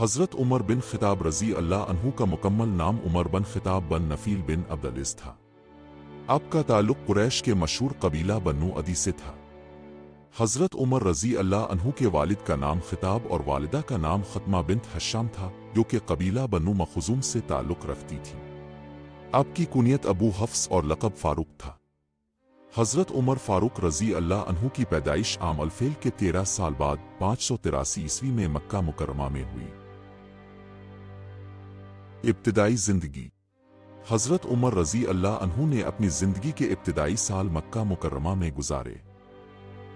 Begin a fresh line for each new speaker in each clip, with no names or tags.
हज़रत उमर बिन ख़िताब रज़ी अल्लाह अन्हु का मुकम्मल नाम उमर बिन ख़िताब बिन नफ़ील बिन अब्दुल्लाह था। आपका ताल्लुक़ कुरैश के मशहूर कबीला बन्नू अदी से था। हज़रत उमर रज़ी अल्लाह अन्हु के वालिद का नाम ख़िताब और वालिदा का नाम ख़त्मा बिन्त हश्शाम था, जो कि कबीला बन्नू मखज़ूम से ताल्लुक़ रखती थी। आपकी कुनियत अबू हफ्स और लक़ब फ़ारूक था। हज़रत उमर फ़ारूक रज़ी अल्लाह अन्हु की पैदाइश आम अल-फ़िल के 13 साल बाद 583 ईस्वी में मक्का मुकर्रमा में हुई। इब्तिदाई ज़िंदगी। हज़रत उमर रज़ी अल्लाह अन्हु ने अपनी ज़िंदगी के इब्तिदाई साल मक्का मुकर्रमा में गुजारे।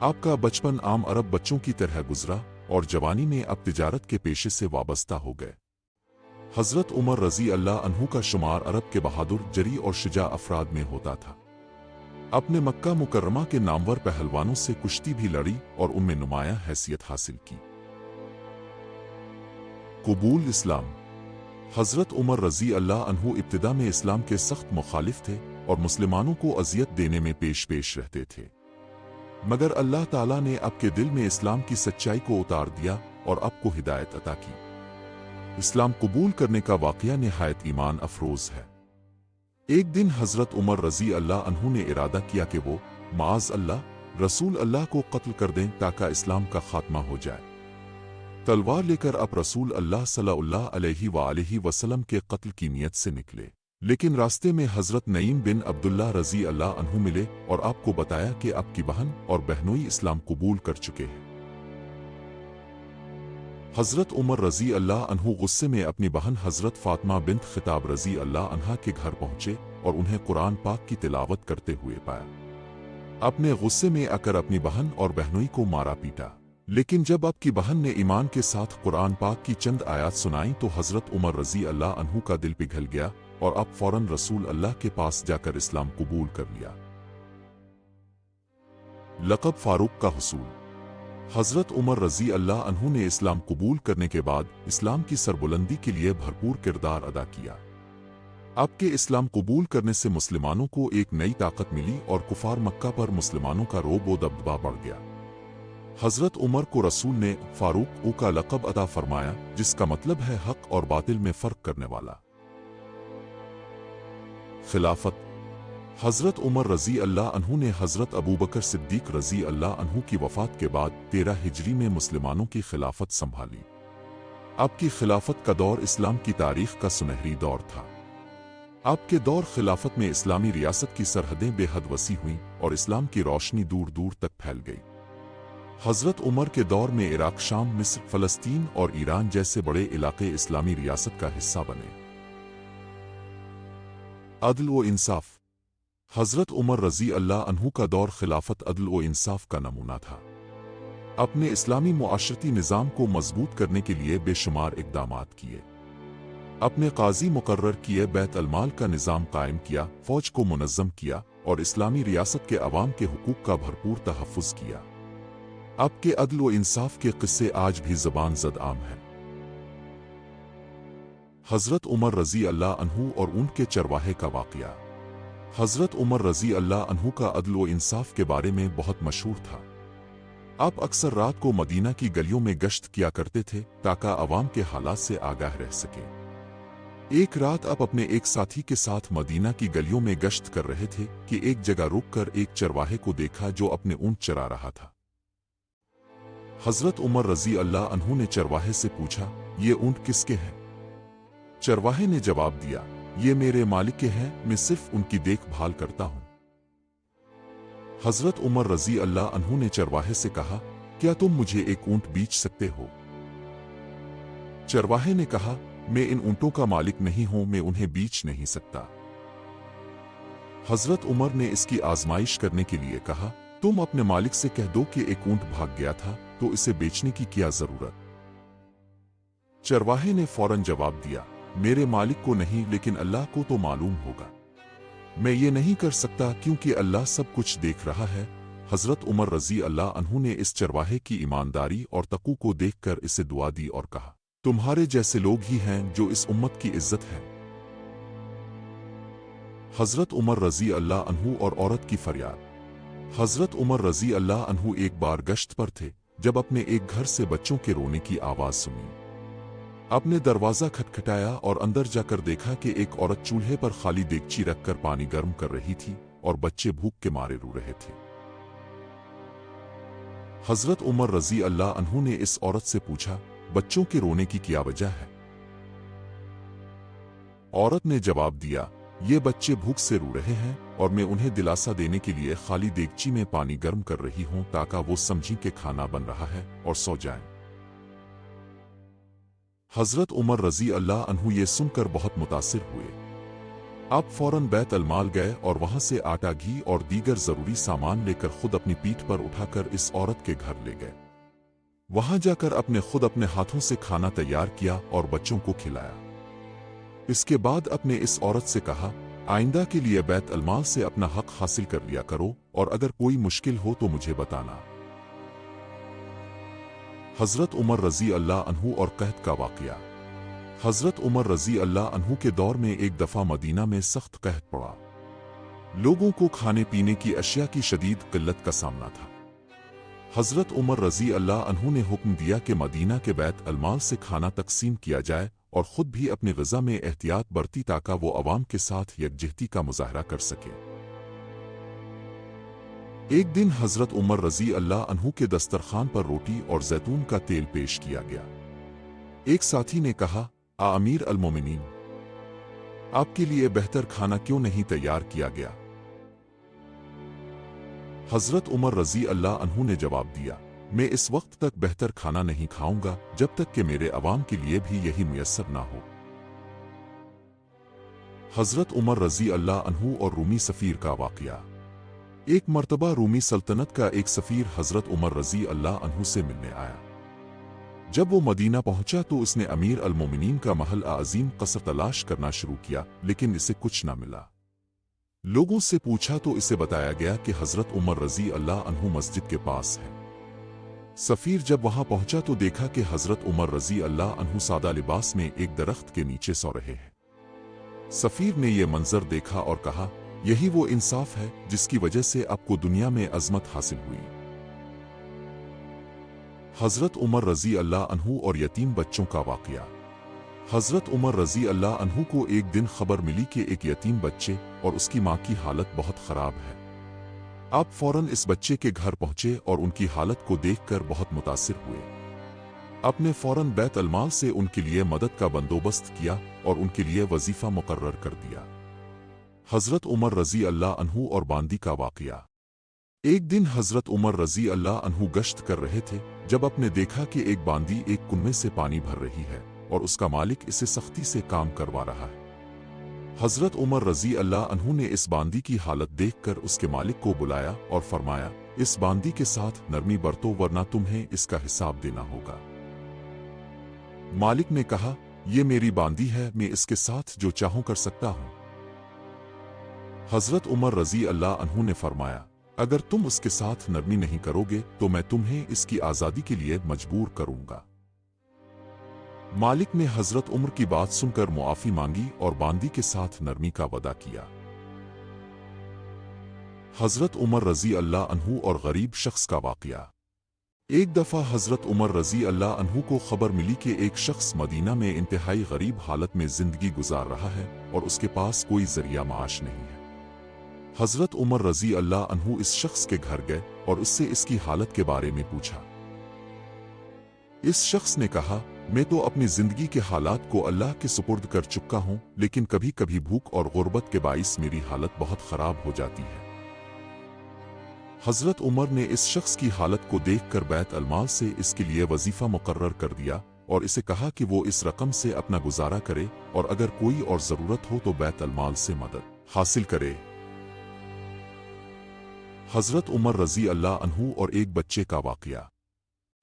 आपका बचपन आम अरब बच्चों की तरह गुजरा और जवानी में अब तिजारत के पेशे से वाबस्ता हो गए। हज़रत उमर रज़ी अल्लाह अन्हु का शुमार अरब के बहादुर, जरी और शुजा अफराद में होता था। अपने मक्का मुकर्रमा के नामवर पहलवानों से कुश्ती भी लड़ी और उनमें नुमायां हैसियत हासिल की। कबूल इस्लाम। हज़रत उमर रज़ी अल्लाह अन्हु इब्तिदा में इस्लाम के सख्त मुखालिफ थे और मुसलमानों को अजियत देने में पेश रहते थे, मगर अल्लाह ताला ने आपके दिल में इस्लाम की सच्चाई को उतार दिया और आपको हिदायत अता की। इस्लाम कबूल करने का वाक़या निहायत ईमान अफरोज़ है। एक दिन हज़रत उमर रज़ी अल्लाह अन्हु ने इरादा किया कि वो माज़ अल्लाह रसूल अल्लाह को कत्ल कर दें ताकि इस्लाम का खात्मा हो जाए। तलवार लेकर आप रसूल अल्लाह सल्लल्लाहु अलैहि वसल्लम के कत्ल की नीयत से निकले, लेकिन रास्ते में हज़रत नईम बिन अब्दुल्लाह रज़ी अल्लाह अन्हु मिले और आपको बताया कि आपकी बहन और बहनोई इस्लाम कबूल कर चुके हैं। हज़रत उमर रज़ी अल्लाह अन्हु गुस्से में अपनी बहन हज़रत फ़ातिमा बिन्त ख़िताब रज़ी अल्लाह अन्हा के घर पहुँचे और उन्हें कुरान पाक की तिलावत करते हुए पाया। अपने गुस्से में आकर अपनी बहन और बहनोई को मारा पीटा, लेकिन जब आपकी बहन ने ईमान के साथ कुरान पाक की चंद आयात सुनाई तो हज़रत उमर रज़ी अल्लाह अन्हु का दिल पिघल गया और आप फ़ौरन रसूल अल्लाह के पास जाकर इस्लाम कबूल कर लिया। लक़ब फ़ारूक का हुसूल। हज़रत उमर रज़ी अल्लाह अन्हु ने इस्लाम कबूल करने के बाद इस्लाम की सरबुलंदी के लिए भरपूर किरदार अदा किया। आपके इस्लाम कबूल करने से मुसलमानों को एक नई ताकत मिली और कुफार मक्का पर मुसलमानों का रोब व दबदबा बढ़ गया। हज़रत उमर को रसूल ने फ़ारूक का लक़ब अता फरमाया, जिसका मतलब है हक़ और बातिल में फ़र्क करने वाला। खिलाफत। हज़रत उमर रज़ी अल्लाह अन्हु ने हज़रत अबू बकर सिद्दीक़ रज़ी अल्लाह अन्हु की वफ़ात के बाद 13 हिजरी में मुसलमानों की खिलाफत संभाली। आपकी खिलाफत का दौर इस्लाम की तारीख़ का सुनहरी दौर था। आपके दौर खिलाफत में इस्लामी रियासत की सरहदें बेहद वसी हुईं और इस्लाम की रोशनी दूर दूर तक फैल गई। हज़रत उमर के दौर में इराक़, शाम, मिस्र, फ़लस्तीन और ईरान जैसे बड़े इलाके इस्लामी रियासत का हिस्सा बने। अदल व इंसाफ। हज़रत उमर रज़ी अल्लाह अन्हु का दौर खिलाफत अदल व इंसाफ का नमूना था। अपने इस्लामी मुआशरती निज़ाम को मजबूत करने के लिए बेशुमार इक़दामात किए। अपने काजी मुकर्रर किए, बैत अलमाल का निज़ाम कायम किया, फ़ौज को मुनज़्ज़म किया और इस्लामी रियासत के अवाम के हुकूक का भरपूर तहफ़्फ़ुज़ किया। आपके अदल व इंसाफ के किस्से आज भी ज़बान ज़द आम हैं। हज़रत उमर रज़ी अल्लाह अन्हु और उनके चरवाहे का वाक़या। हज़रत उमर रज़ी अल्लाह अन्हु का अदल व इंसाफ के बारे में बहुत मशहूर था। आप अक्सर रात को मदीना की गलियों में गश्त किया करते थे ताकि अवाम के हालात से आगाह रह सके। एक रात आप अपने एक साथी के साथ मदीना की गलियों में गश्त कर रहे थे कि एक जगह रुककर एक चरवाहे को देखा जो अपने ऊंट चरा रहा था। हज़रत उमर रज़ी अल्लाह अन्हु ने चरवाहे से पूछा, ये ऊंट किसके हैं? चरवाहे ने जवाब दिया, ये मेरे मालिक के हैं, मैं सिर्फ उनकी देखभाल करता हूं। हज़रत उमर रज़ी अल्लाह अन्हु ने चरवाहे से कहा, क्या तुम मुझे एक ऊंट बेच सकते हो? चरवाहे ने कहा, मैं इन ऊंटों का मालिक नहीं हूं, मैं उन्हें बेच नहीं सकता। हज़रत उमर ने इसकी आजमाइश करने के लिए कहा, तुम अपने मालिक से कह दो कि एक ऊंट भाग गया था तो इसे बेचने की क्या जरूरत? चरवाहे ने फौरन जवाब दिया, मेरे मालिक को नहीं, लेकिन अल्लाह को तो मालूम होगा। मैं ये नहीं कर सकता क्योंकि अल्लाह सब कुछ देख रहा है। हज़रत उमर रज़ी अल्लाह अन्हु ने इस चरवाहे की ईमानदारी और तक़ू को देखकर इसे दुआ दी और कहा, तुम्हारे जैसे लोग ही हैं जो इस उम्मत की इज्जत है। हज़रत उमर रज़ी अल्लाह अन्हु और औरत की फरियाद। हज़रत उमर रज़ी अल्लाह अन्हु एक बार गश्त पर थे जब अपने एक घर से बच्चों के रोने की आवाज़ सुनी। आपने दरवाजा खटखटाया और अंदर जाकर देखा कि एक औरत चूल्हे पर खाली देगची रखकर पानी गर्म कर रही थी और बच्चे भूख के मारे रो रहे थे। हजरत उमर रजी अल्लाह अन्हु ने इस औरत से पूछा, बच्चों के रोने की क्या वजह है? औरत ने जवाब दिया, ये बच्चे भूख से रो रहे हैं और मैं उन्हें दिलासा देने के लिए खाली देगची में पानी गर्म कर रही हूं ताकि वो समझें कि खाना बन रहा है और सो जाएं। हजरत उमर रजी अल्लाह अन्हु ये सुनकर बहुत मुतासिर हुए। आप फौरन बैत अलमाल गए और वहां से आटा, घी और दीगर जरूरी सामान लेकर खुद अपनी पीठ पर उठाकर इस औरत के घर ले गए। वहां जाकर अपने खुद अपने हाथों से खाना तैयार किया और बच्चों को खिलाया। इसके बाद अपने इस औरत से कहा, आइंदा के लिए बैत अलमाल से अपना हक हासिल कर लिया करो और अगर कोई मुश्किल हो तो मुझे बताना। हजरत उमर रजी अल्लाह अन्हु और कहत का वाकया। हजरत उमर रजी अल्लाह अन्हु के दौर में एक दफा मदीना में सख्त कहत पड़ा। लोगों को खाने पीने की अशिया की शदीद किल्लत का सामना था। हजरत उमर रजी अल्लाह अन्हु ने हुक्म दिया कि मदीना के बैत अलमाल से खाना तकसीम किया जाए और खुद भी अपनी ग़िज़ा में एहतियात बरती ताकि वो अवाम के साथ यकजहती का मुजाहरा कर सके। एक दिन हजरत उमर रजी अल्लाह अन्हु के दस्तरखान पर रोटी और जैतून का तेल पेश किया गया। एक साथी ने कहा, अमीर अल-मोमिनीन, आपके लिए बेहतर खाना क्यों नहीं तैयार किया गया? हजरत उमर रजी अल्लाह अन्हु ने जवाब दिया, मैं इस वक्त तक बेहतर खाना नहीं खाऊंगा जब तक कि मेरे अवाम के लिए भी यही मुयस्सर ना हो। हजरत उमर रजी अल्लाह अन्हु और रूमी सफीर का वाकया। एक मर्तबा रूमी सल्तनत का एक सफीर हजरत उमर रजी अल्लाह अन्हु से मिलने आया। जब वो मदीना पहुंचा तो उसने अमीर अल-मोमिनीन का महल अजीम कसर तलाश करना शुरू किया, लेकिन इसे कुछ न मिला। लोगों से पूछा तो इसे बताया गया कि हजरत उमर रजी अल्लाह अन्हु मस्जिद के पास है। सफीर जब वहां पहुंचा तो देखा कि हजरत उमर रजी अल्लाह अन्हु सादा लिबास में एक दरख्त के नीचे सो रहे हैं। सफीर ने यह मंजर देखा और कहा, यही वो इंसाफ है जिसकी वजह से आपको दुनिया में अजमत हासिल हुई। हजरत उमर रजी अल्लाह अन्हु और यतीम बच्चों का वाकया। हजरत उमर रजी अल्लाह अन्हु को एक दिन खबर मिली कि एक यतीम बच्चे और उसकी मां की हालत बहुत खराब है। आप फौरन इस बच्चे के घर पहुंचे और उनकी हालत को देखकर बहुत मुतासिर हुए। आपने फौरन बैत अलमाल से उनके लिए मदद का बंदोबस्त किया और उनके लिए वजीफा मुकर्रर कर दिया। हजरत उमर रजी अल्लाह अन्हु और बांदी का वाकया। एक दिन हजरत उमर रजी अल्लाह अन्हु गश्त कर रहे थे जब आपने देखा कि एक बांदी एक कुएं से पानी भर रही है और उसका मालिक इसे सख्ती से काम करवा रहा है। हजरत उमर रजी अल्लाह अन्हु ने इस बांदी की हालत देखकर उसके मालिक को बुलाया और फरमाया, इस बांदी के साथ नरमी बरतो वरना तुम्हें इसका हिसाब देना होगा। मालिक ने कहा, यह मेरी बांदी है, मैं इसके साथ जो चाहूं कर सकता हूं। हजरत उमर रजी अल्लाह अन्हु ने फरमाया, अगर तुम उसके साथ नरमी नहीं करोगे तो मैं तुम्हें इसकी आज़ादी के लिए मजबूर करूंगा। मालिक ने हजरत उमर की बात सुनकर मुआफी मांगी और बांदी के साथ नरमी का वादा किया। हजरत उमर रजी अल्लाह अन्हु और गरीब शख्स का वाकया। एक दफा हजरत उमर रजी अल्लाह अन्हु को खबर मिली कि एक शख्स मदीना में इंतहाई गरीब हालत में जिंदगी गुजार रहा है और उसके पास कोई जरिया माश नहीं है। हजरत उमर रजी अल्लाह अन्हु इस शख्स के घर गए और उससे इसकी हालत के बारे में पूछा। इस शख्स ने कहा, मैं तो अपनी जिंदगी के हालात को अल्लाह के सुपुर्द कर चुका हूं, लेकिन कभी कभी भूख और गुर्बत के बाइस मेरी हालत बहुत खराब हो जाती है। हजरत उमर ने इस शख्स की हालत को देखकर बैत अलमाल से इसके लिए वजीफा मुकर्रर कर दिया और इसे कहा कि वो इस रकम से अपना गुजारा करे और अगर कोई और जरूरत हो तो बैत अलमाल से मदद हासिल करे। हजरत उमर रजी अल्लाह अन्हु और एक बच्चे का वाकया।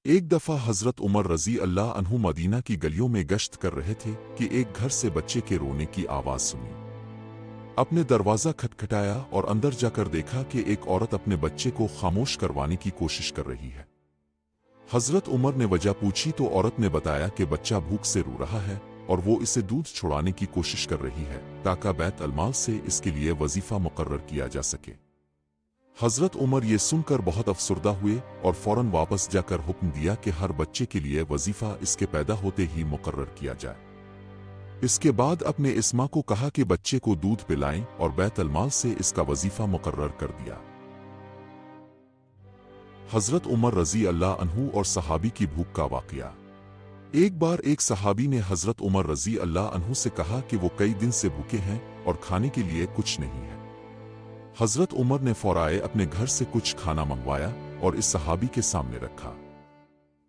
एक दफा हजरत उमर रजी अल्लाह अन्हु मदीना की गलियों में गश्त कर रहे थे कि एक घर से बच्चे के रोने की आवाज सुनी। अपने दरवाजा खटखटाया और अंदर जाकर देखा कि एक औरत अपने बच्चे को खामोश करवाने की कोशिश कर रही है। हजरत उमर ने वजह पूछी तो औरत ने बताया कि बच्चा भूख से रो रहा है और वो इसे दूध छुड़ाने की कोशिश कर रही है ताकि बैत अलमाल से इसके लिए वजीफा मुकर्रर किया जा सके। हज़रत उमर ये सुनकर बहुत अफसुर्दा हुए और फौरन वापस जाकर हुक्म दिया कि हर बच्चे के लिए वजीफा इसके पैदा होते ही मुकर्रर किया जाए। इसके बाद अपने इस्मा को कहा कि बच्चे को दूध पिलाएं और बैतुल माल से इसका वजीफा मुकर्रर कर दिया। हज़रत उमर रज़ी अल्लाह अन्हु और सहाबी की भूख का वाक़या। एक बार एक सहाबी ने हज़रत उमर रज़ी अल्लाह अन्हु से कहा कि वो कई दिन से भूखे हैं और खाने के लिए कुछ नहीं है। हज़रत उमर ने फौराए अपने घर से कुछ खाना मंगवाया और इस सहाबी के सामने रखा।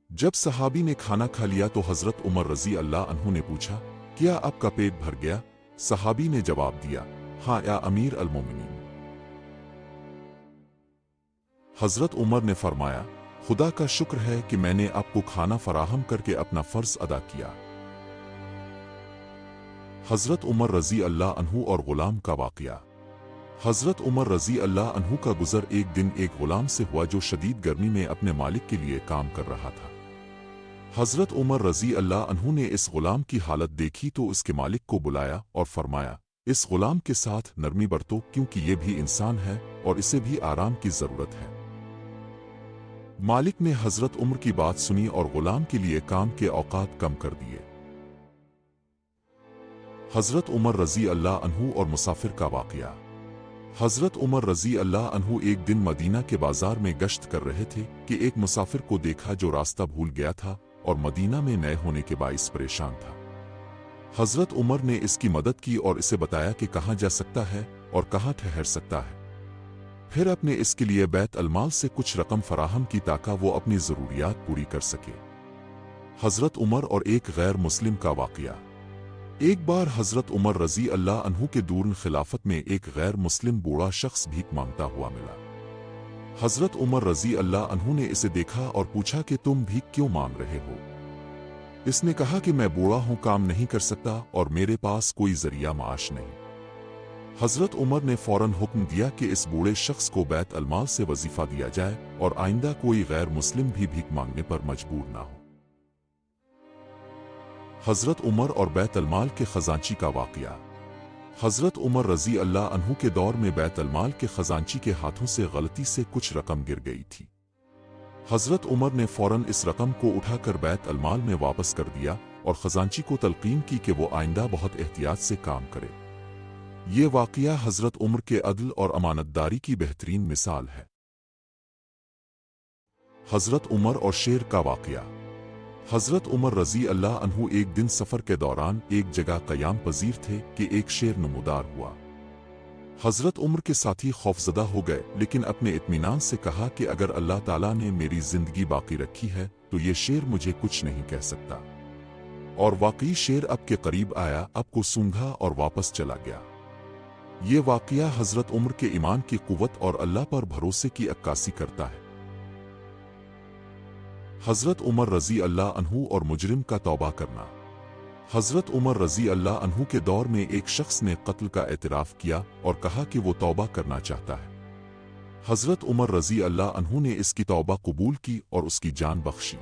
जब सहाबी ने खाना खा लिया तो हज़रत उमर रज़ी अल्लाह अन्हु ने पूछा, क्या आपका पेट भर गया? सहाबी ने जवाब दिया, हाँ या अमीर अल मोमिनीन। हज़रत उमर ने फरमाया, खुदा का शुक्र है कि मैंने आपको खाना फराहम करके अपना फर्ज अदा किया। हज़रत उमर रज़ी अल्लाह अन्हु और गुलाम का वाक़या। हज़रत उमर रज़ी अल्लाह अन्हु का गुज़र एक दिन एक गुलाम से हुआ जो शदीद गर्मी में अपने मालिक के लिए काम कर रहा था। हज़रत उमर रज़ी अल्लाह अन्हु ने इस गुलाम की हालत देखी तो उसके मालिक को बुलाया और फरमाया, इस गुलाम के साथ नरमी बरतो क्योंकि ये भी इंसान है और इसे भी आराम की ज़रूरत है। मालिक ने हज़रत उमर की बात सुनी और गुलाम के लिए काम के औकात कम कर दिए। हज़रत उमर रज़ी अल्लाह अन्हु और मुसाफिर का वाक़या। हज़रत उमर रज़ी अल्लाह अन्हु एक दिन मदीना के बाजार में गश्त कर रहे थे कि एक मुसाफिर को देखा जो रास्ता भूल गया था और मदीना में नए होने के बाइस परेशान था। हज़रत उमर ने इसकी मदद की और इसे बताया कि कहाँ जा सकता है और कहाँ ठहर सकता है। फिर अपने इसके लिए बैतुल माल से कुछ रकम फराहम की ताकि वो अपनी ज़रूरियात पूरी कर सके। हज़रत उमर और एक गैर मुस्लिम का वाक़या। एक बार हज़रत उमर रज़ी अल्लाह अन्हु के दूर खिलाफत में एक गैर मुस्लिम बूढ़ा शख्स भीख मांगता हुआ मिला। हज़रत उमर रज़ी अल्लाह अन्हु ने इसे देखा और पूछा कि तुम भीख क्यों मांग रहे हो? इसने कहा कि मैं बूढ़ा हूं, काम नहीं कर सकता और मेरे पास कोई ज़रिया माश नहीं। हज़रत उमर ने फौरन हुक्म दिया कि इस बूढ़े शख्स को बैतुल माल से वजीफा दिया जाए और आइंदा कोई गैर मुस्लिम भी भीख मांगने पर मजबूर ना हो। हज़रत उमर और बैतुल माल के खजांची का वाक़या। हज़रत उमर रज़ी अल्लाह अन्हु के दौर में बैतुल माल के खजांची के हाथों से गलती से कुछ रकम गिर गई थी। हज़रत उमर ने फौरन इस रकम को उठाकर बैतुल माल में वापस कर दिया और खजांची को तलकीन की कि वो आइंदा बहुत एहतियात से काम करे। ये वाक़या हज़रत उमर के अदल और अमानतदारी की बेहतरीन मिसाल है। हज़रत उमर और शेर का वाक़या। हज़रत उमर रज़ी अल्लाह अन्हु एक दिन सफ़र के दौरान एक जगह क़याम पज़ीर थे कि एक शेर नमूदार हुआ। हज़रत उमर के साथी खौफज़दा हो गए लेकिन अपने इत्मीनान से कहा कि अगर अल्लाह ताला ने मेरी ज़िंदगी बाकी रखी है तो ये शेर मुझे कुछ नहीं कह सकता। और वाकई शेर अब के करीब आया, अब को सूंघा और वापस चला गया। ये वाक़या हज़रत उमर के ईमान की क़ुव्वत और अल्लाह पर भरोसे की अक्कासी करता है। हज़रत उमर रज़ी अल्लाह अन्हु और मुजरिम का तौबा करना। हज़रत उमर रज़ी अल्लाह अन्हु के दौर में एक शख्स ने कत्ल का एतराफ़ किया और कहा कि वो तौबा करना चाहता है। हज़रत उमर रज़ी अल्लाह अन्हु ने इसकी तौबा कबूल की और उसकी जान बख्शी।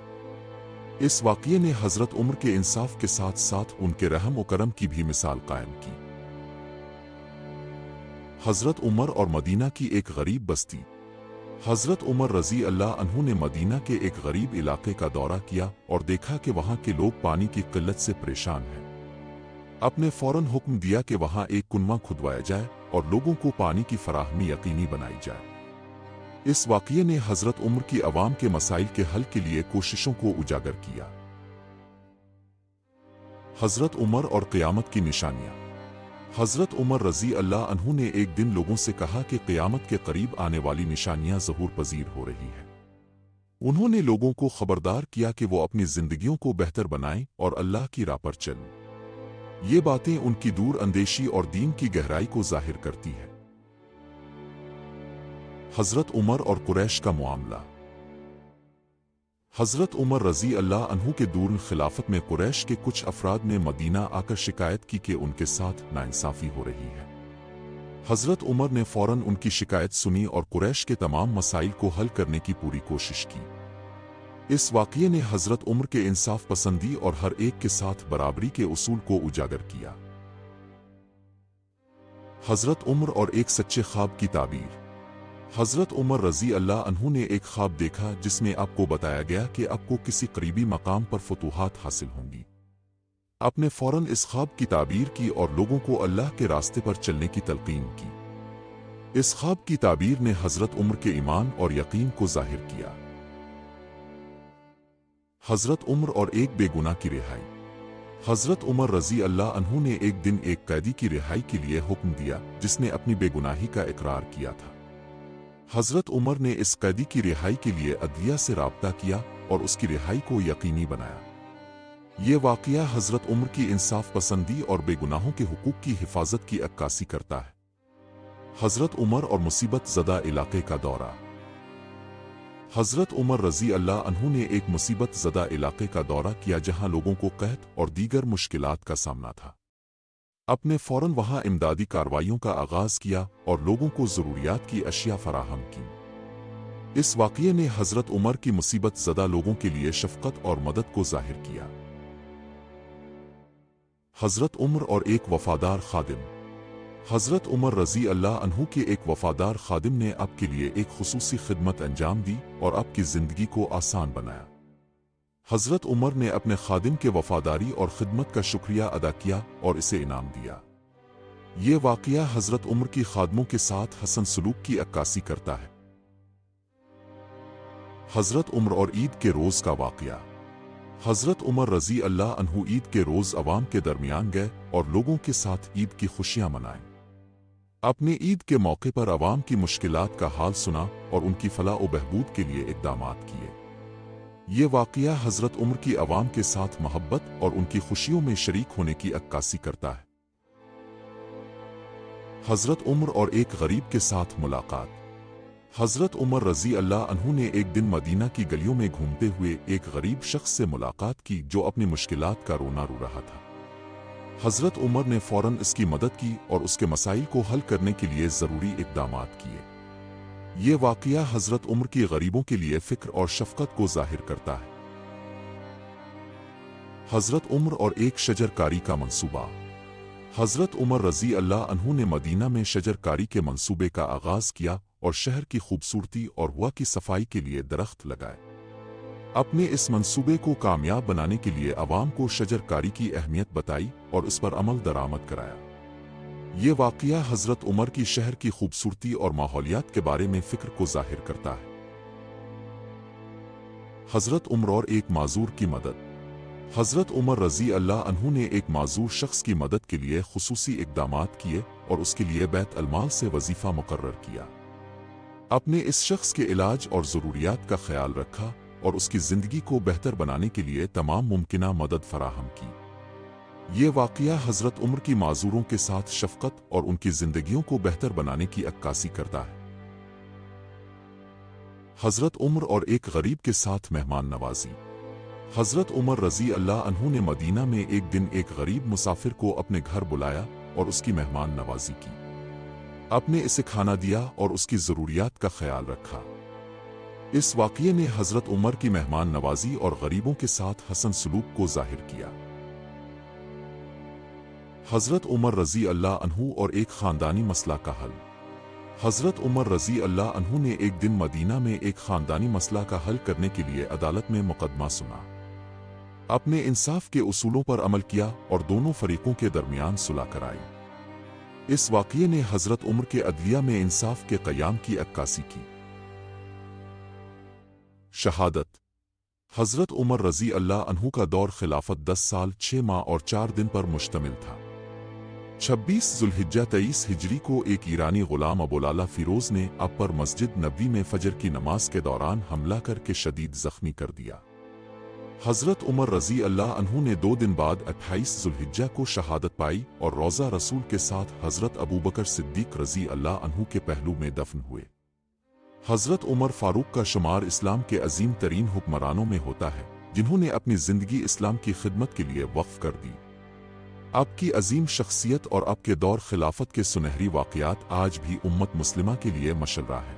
इस वाक़ये ने हज़रत उमर के इंसाफ के साथ साथ उनके रहम व करम की भी मिसाल कायम की। हज़रत उमर और मदीना की एक गरीब बस्ती। हज़रत उमर रज़ी अल्लाह अन्हु ने मदीना के एक गरीब इलाके का दौरा किया और देखा कि वहाँ के लोग पानी की किल्लत से परेशान हैं। आपने फौरन हुक्म दिया कि वहाँ एक कुनवा खुदवाया जाए और लोगों को पानी की फराहमी यकीनी बनाई जाए। इस वाक़ये ने हज़रत उमर की अवाम के मसाइल के हल के लिए कोशिशों को उजागर किया। हज़रत उमर और क़यामत की निशानियाँ। हज़रत उमर रज़ी अल्लाह अन्हु ने एक दिन लोगों से कहा कि क़यामत के करीब आने वाली निशानियां ज़हूर पज़ीर हो रही हैं। उन्होंने लोगों को खबरदार किया कि वो अपनी ज़िंदगियों को बेहतर बनाएं और अल्लाह की राह पर चलें। ये बातें उनकी दूर अंदेशी और दीन की गहराई को ज़ाहिर करती है। हज़रत उमर और कुरैश का मुआमला। हज़रत उमर रज़ी अल्लाह अन्हु के दूर खिलाफत में कुरैश के कुछ अफराद ने मदीना आकर शिकायत की कि उनके साथ नाइंसाफ़ी हो रही है। हज़रत उमर ने फ़ौरन उनकी शिकायत सुनी और कुरैश के तमाम मसाइल को हल करने की पूरी कोशिश की। इस वाक़ये ने हज़रत उमर के इंसाफ पसंदी और हर एक के साथ बराबरी के उसूल को उजागर किया। हज़रत उमर और एक सच्चे ख्वाब की ताबीर। حضرت عمر رضی اللہ عنہ نے ایک خواب دیکھا جس میں آپ کو بتایا گیا کہ آپ کو کسی قریبی مقام پر فتوحات حاصل ہوں گی۔ آپ نے فوراً اس خواب کی تعبیر کی اور لوگوں کو اللہ کے راستے پر چلنے کی تلقین کی۔ اس خواب کی تعبیر نے حضرت عمر کے ایمان اور یقین کو ظاہر کیا۔ حضرت عمر اور ایک بے گناہ کی رہائی۔ حضرت عمر رضی اللہ عنہ نے ایک دن ایک قیدی کی رہائی کے لیے حکم دیا جس نے اپنی بے گناہی کا اقرار کیا تھا۔ حضرت عمر نے اس قیدی کی رہائی کے لیے عدلیہ سے رابطہ کیا اور اس کی رہائی کو یقینی بنایا۔ یہ واقعہ حضرت عمر کی انصاف پسندی اور بے گناہوں کے حقوق کی حفاظت کی عکاسی کرتا ہے۔ حضرت عمر اور مصیبت زدہ علاقے کا دورہ۔ حضرت عمر رضی اللہ عنہ نے ایک مصیبت زدہ علاقے کا دورہ کیا جہاں لوگوں کو قحط اور دیگر مشکلات کا سامنا تھا۔ آپ نے فوراً وہاں امدادی کارروائیوں کا آغاز کیا اور لوگوں کو ضروریات کی اشیاء فراہم کی۔ اس واقعے نے حضرت عمر کی مصیبت زدہ لوگوں کے لیے شفقت اور مدد کو ظاہر کیا۔ حضرت عمر اور ایک وفادار خادم۔ حضرت عمر رضی اللہ عنہ کے ایک وفادار خادم نے آپ کے لیے ایک خصوصی خدمت انجام دی اور آپ کی زندگی کو آسان بنایا۔ حضرت عمر نے اپنے خادم کے وفاداری اور خدمت کا شکریہ ادا کیا اور اسے انعام دیا۔ یہ واقعہ حضرت عمر کی خادموں کے ساتھ حسن سلوک کی عکاسی کرتا ہے۔ حضرت عمر اور عید کے روز کا واقعہ۔ حضرت عمر رضی اللہ عنہ عید کے روز عوام کے درمیان گئے اور لوگوں کے ساتھ عید کی خوشیاں منائیں۔ اپنے عید کے موقع پر عوام کی مشکلات کا حال سنا اور ان کی فلاح و بہبود کے لیے اقدامات کیے۔ یہ واقعہ حضرت عمر کی عوام کے ساتھ محبت اور ان کی خوشیوں میں شریک ہونے کی عکاسی کرتا ہے۔ حضرت عمر اور ایک غریب کے ساتھ ملاقات۔ حضرت عمر رضی اللہ عنہ نے ایک دن مدینہ کی گلیوں میں گھومتے ہوئے ایک غریب شخص سے ملاقات کی جو اپنی مشکلات کا رونا رو رہا تھا۔ حضرت عمر نے فوراً اس کی مدد کی اور اس کے مسائل کو حل کرنے کے لیے ضروری اقدامات کیے۔ یہ واقعہ حضرت عمر کی غریبوں کے لیے فکر اور شفقت کو ظاہر کرتا ہے۔ حضرت عمر اور ایک شجر کاری کا منصوبہ۔ حضرت عمر رضی اللہ عنہ نے مدینہ میں شجر کاری کے منصوبے کا آغاز کیا اور شہر کی خوبصورتی اور ہوا کی صفائی کے لیے درخت لگائے۔ اپنے اس منصوبے کو کامیاب بنانے کے لیے عوام کو شجر کاری کی اہمیت بتائی اور اس پر عمل درآمد کرایا۔ یہ واقعہ حضرت عمر کی شہر کی خوبصورتی اور ماحولیات کے بارے میں فکر کو ظاہر کرتا ہے۔ حضرت عمر اور ایک معذور کی مدد۔ حضرت عمر رضی اللہ عنہ نے ایک معذور شخص کی مدد کے لیے خصوصی اقدامات کیے اور اس کے لیے بیت المال سے وظیفہ مقرر کیا۔ آپ نے اس شخص کے علاج اور ضروریات کا خیال رکھا اور اس کی زندگی کو بہتر بنانے کے لیے تمام ممکنہ مدد فراہم کی۔ یہ واقعہ حضرت عمر کی معذوروں کے ساتھ شفقت اور ان کی زندگیوں کو بہتر بنانے کی عکاسی کرتا ہے۔ حضرت عمر اور ایک غریب کے ساتھ مہمان نوازی۔ حضرت عمر رضی اللہ عنہ نے مدینہ میں ایک دن ایک غریب مسافر کو اپنے گھر بلایا اور اس کی مہمان نوازی کی۔ آپ نے اسے کھانا دیا اور اس کی ضروریات کا خیال رکھا۔ اس واقعے نے حضرت عمر کی مہمان نوازی اور غریبوں کے ساتھ حسن سلوک کو ظاہر کیا۔ حضرت عمر رضی اللہ عنہ اور ایک خاندانی مسئلہ کا حل۔ حضرت عمر رضی اللہ عنہ نے ایک دن مدینہ میں ایک خاندانی مسئلہ کا حل کرنے کے لیے عدالت میں مقدمہ سنا۔ آپ نے انصاف کے اصولوں پر عمل کیا اور دونوں فریقوں کے درمیان صلح کرائی۔ اس واقعے نے حضرت عمر کے عدلیہ میں انصاف کے قیام کی عکاسی کی۔ شہادت۔ حضرت عمر رضی اللہ عنہ کا دور خلافت 10 سال 6 ماہ اور 4 دن پر مشتمل تھا۔ 26 ذوالحجہ 23 ہجری کو ایک ایرانی غلام ابولالا فیروز نے آپ پر مسجد نبوی میں فجر کی نماز کے دوران حملہ کر کے شدید زخمی کر دیا۔ حضرت عمر رضی اللہ عنہ نے 2 دن بعد 28 ذوالحجہ کو شہادت پائی اور روضہ رسول کے ساتھ حضرت ابوبکر صدیق رضی اللہ عنہ کے پہلو میں دفن ہوئے۔ حضرت عمر فاروق کا شمار اسلام کے عظیم ترین حکمرانوں میں ہوتا ہے جنہوں نے اپنی زندگی اسلام کی خدمت کے لیے وقف کر دی۔ آپ کی عظیم شخصیت اور آپ کے دور خلافت کے سنہری واقعات آج بھی امت مسلمہ کے لیے مشرہ ہے۔